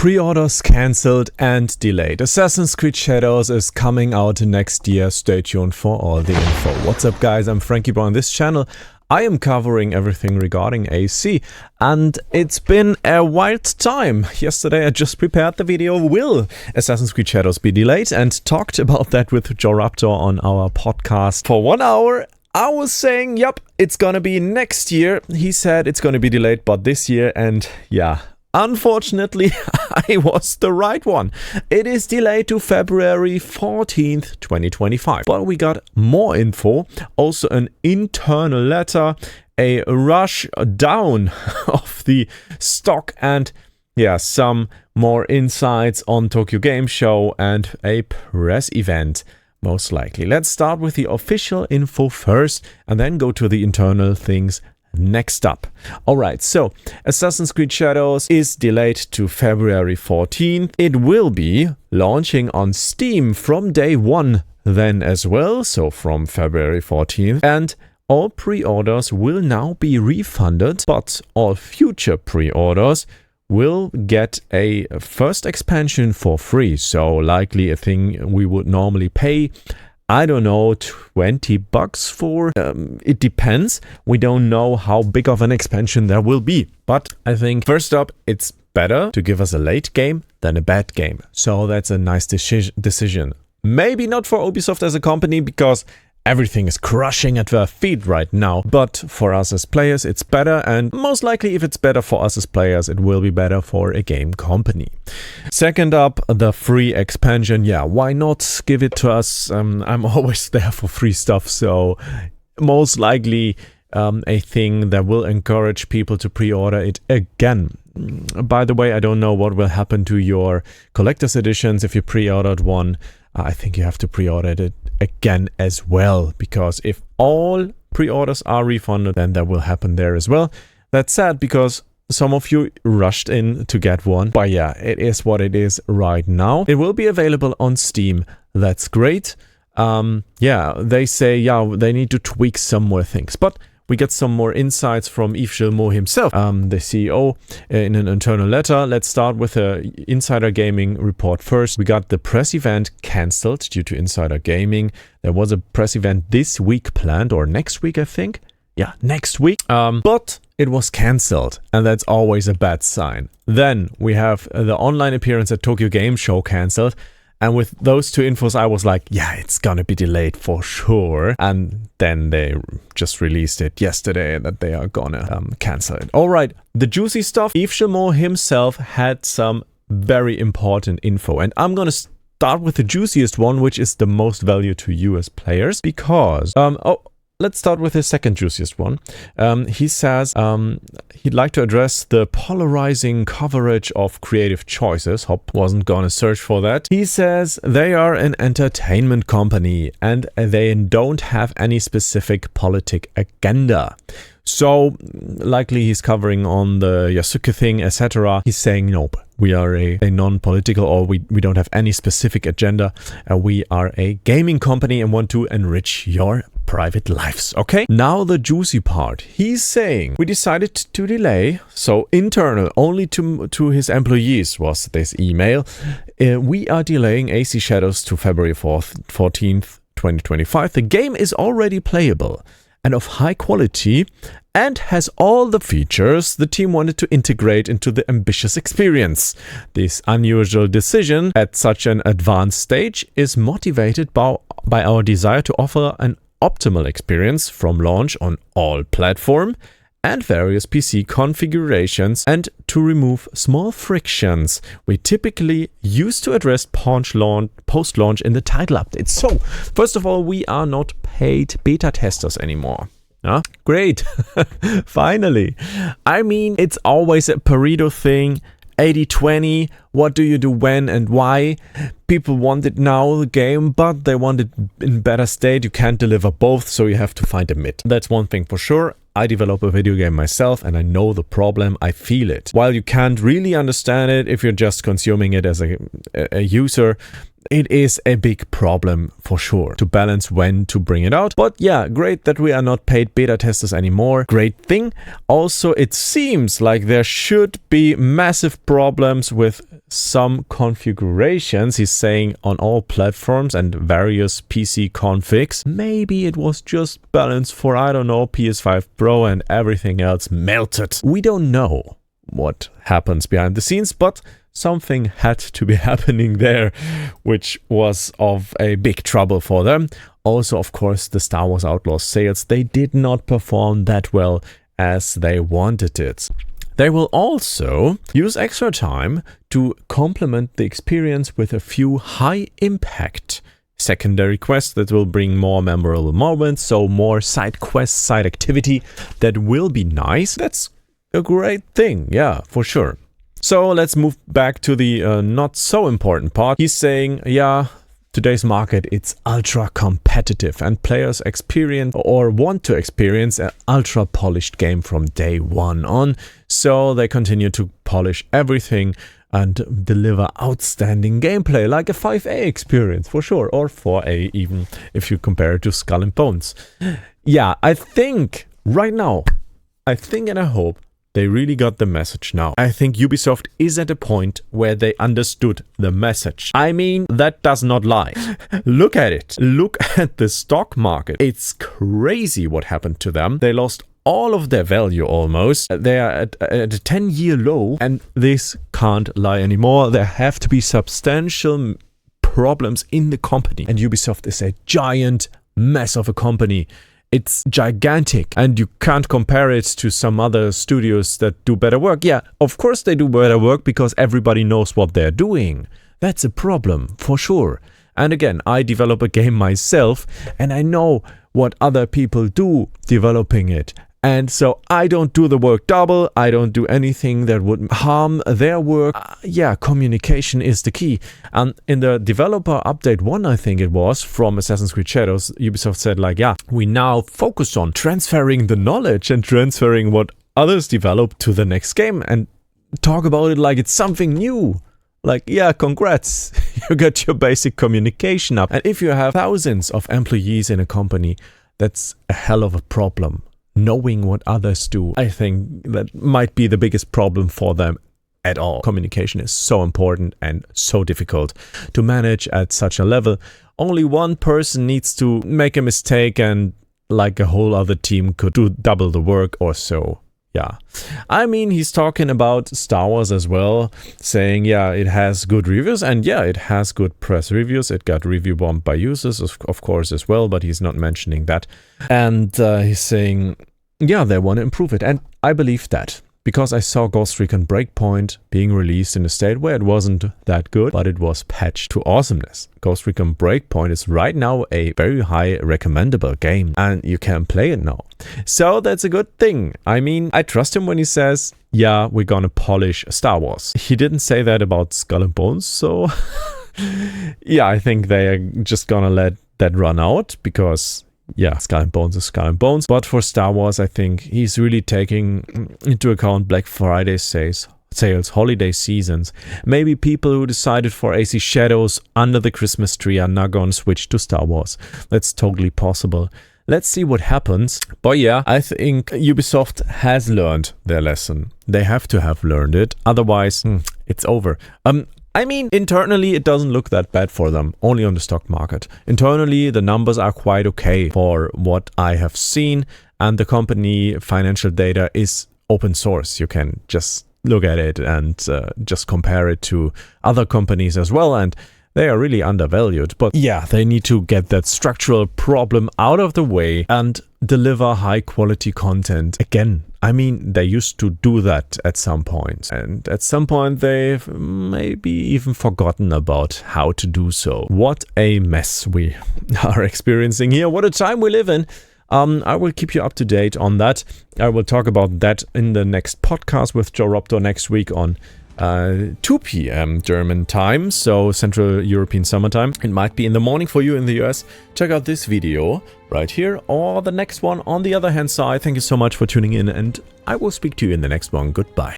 Pre-orders cancelled and delayed. Assassin's Creed Shadows is coming out next year. Stay tuned for all the info. What's up, guys? I'm Franky Boy on this channel. I am covering everything regarding AC, and it's been a wild time. Yesterday I just prepared the video, will Assassin's Creed Shadows be delayed, and talked about that with Joe Raptor on our podcast for 1 hour. I was saying, yep, it's gonna be next year. He said it's gonna be delayed, but this year, and yeah, unfortunately, I was the right one. It is delayed to February 14th, 2025. But we got more info, also an internal letter, a rush down of the stock, and yeah, some more insights on Tokyo Game Show and a press event, most likely. Let's start with the official info first and then go to the internal things next up. Alright, so Assassin's Creed Shadows is delayed to February 14th. It will be launching on Steam from day one then as well, so from February 14th. And all pre-orders will now be refunded, but all future pre-orders will get a first expansion for free. So likely a thing we would normally pay, I don't know, $20 for. It depends. We don't know how big of an expansion there will be. But I think first up, it's better to give us a late game than a bad game. So that's a nice decision. Maybe not for Ubisoft as a company, because everything is crushing at their feet right now. But for us as players, it's better. And most likely, if it's better for us as players, it will be better for a game company. Second up, the free expansion. Yeah, why not give it to us? I'm always there for free stuff. So most likely a thing that will encourage people to pre-order it again. By the way, I don't know what will happen to your collector's editions if you pre-ordered one. I think you have to pre-order it again as well, because if all pre-orders are refunded, then that will happen there as well. That's sad, because some of you rushed in to get one, but yeah, it is what it is right now. It will be available on Steam. That's great. Yeah, they say, yeah, they need to tweak some more things, but we get some more insights from Yves Guillemot himself, the CEO, in an internal letter. Let's start with the Insider Gaming report first. We got the press event cancelled due to Insider Gaming. There was a press event this week planned, or next week, I think. Yeah, next week. But it was cancelled, and that's always a bad sign. Then we have the online appearance at Tokyo Game Show cancelled. And with those two infos, I was like, yeah, it's gonna be delayed for sure. And then they just released it yesterday that they are gonna cancel it. All right, the juicy stuff. Yves Guillemot himself had some very important info. And I'm gonna start with the juiciest one, which is the most value to you as players. Because, let's start with the second juiciest one. He says he'd like to address the polarizing coverage of creative choices. Hop wasn't gonna search for that. He says they are an entertainment company and they don't have any specific politic agenda. So likely he's covering on the Yasuke thing, etc. He's saying, nope, we are a non-political, or we don't have any specific agenda. We are a gaming company and want to enrich your private lives. Okay, now the juicy part. He's saying we decided to delay, so internal, only to his employees was this email. We are delaying AC Shadows to February 14th, 2025. The game is already playable and of high quality and has all the features the team wanted to integrate into the ambitious experience. This unusual decision at such an advanced stage is motivated by our desire to offer an optimal experience from launch on all platforms and various PC configurations, and to remove small frictions we typically use to address post-launch in the title update. So, first of all, we are not paid beta testers anymore. Great. Finally. I mean, it's always a Pareto thing. 80-20, what do you do when and why? People want it now, the game, but they want it in better state. You can't deliver both, so you have to find a mid. That's one thing for sure. I develop a video game myself and I know the problem, I feel it. While you can't really understand it if you're just consuming it as a user, it is a big problem for sure to balance when to bring it out. But yeah, great that we are not paid beta testers anymore. Great thing. Also, it seems like there should be massive problems with some configurations. He's saying on all platforms and various PC configs. Maybe it was just balanced for, I don't know, PS5 Pro and everything else melted. We don't know what happens behind the scenes, but something had to be happening there, which was of a big trouble for them. Also, of course, the Star Wars Outlaws sales, they did not perform that well as they wanted it. They will also use extra time to complement the experience with a few high-impact secondary quests that will bring more memorable moments, so more side quests, side activity. That will be nice. That's a great thing, yeah, for sure. So let's move back to the not so important part. He's saying, yeah, today's market, it's ultra competitive and players experience or want to experience an ultra polished game from day one on. So they continue to polish everything and deliver outstanding gameplay, like a 5A experience for sure, or 4A even if you compare it to Skull and Bones. Yeah, I think right now, I think and I hope they really got the message now. I think Ubisoft is at a point where they understood the message. I mean, that does not lie. Look at it. Look at the stock market. It's crazy what happened to them. They lost all of their value almost. They are at a 10-year low, and this can't lie anymore. There have to be substantial problems in the company. And Ubisoft is a giant mess of a company. It's gigantic, and you can't compare it to some other studios that do better work. Yeah, of course they do better work because everybody knows what they're doing. That's a problem, for sure. And again, I develop a game myself, and I know what other people do developing it. And so I don't do the work double. I don't do anything that would harm their work. Yeah, communication is the key. And in the developer update 1, I think it was, from Assassin's Creed Shadows, Ubisoft said like, yeah, we now focus on transferring the knowledge and transferring what others develop to the next game and talk about it like it's something new. Like, yeah, congrats, you got your basic communication up. And if you have thousands of employees in a company, that's a hell of a problem. Knowing what others do, I think that might be the biggest problem for them at all. Communication is so important and so difficult to manage at such a level. Only one person needs to make a mistake and like a whole other team could do double the work or so. Yeah, I mean, he's talking about Star Wars as well, saying, yeah, it has good reviews, and yeah, it has good press reviews. It got review bombed by users, of course, as well, but he's not mentioning that. And he's saying, yeah, they want to improve it, and I believe that. Because I saw Ghost Recon Breakpoint being released in a state where it wasn't that good, but it was patched to awesomeness. Ghost Recon Breakpoint is right now a very high recommendable game, and you can play it now. So that's a good thing. I mean, I trust him when he says, yeah, we're gonna polish Star Wars. He didn't say that about Skull and Bones, so yeah, I think they are just gonna let that run out, because yeah, Skull and Bones is Skull and Bones. But for Star Wars, I think he's really taking into account Black Friday sales, holiday seasons. Maybe people who decided for AC Shadows under the Christmas tree are now going to switch to Star Wars. That's totally possible. Let's see what happens. But yeah, I think Ubisoft has learned their lesson. They have to have learned it. Otherwise, it's over. I mean, internally, it doesn't look that bad for them, only on the stock market. Internally, the numbers are quite okay for what I have seen, and the company financial data is open source. You can just look at it and just compare it to other companies as well, and they are really undervalued. But yeah, they need to get that structural problem out of the way and deliver high quality content again. I mean, they used to do that at some point, and at some point they've maybe even forgotten about how to do so. What a mess we are experiencing here. What a time we live in. I will keep you up to date on that. I will talk about that in the next podcast with Joe Robto next week on 2 p.m. German time, so Central European summertime. It might be in the morning for you in the US. Check out this video right here or the next one on the other hand side. Thank you so much for tuning in, and I will speak to you in the next one. Goodbye.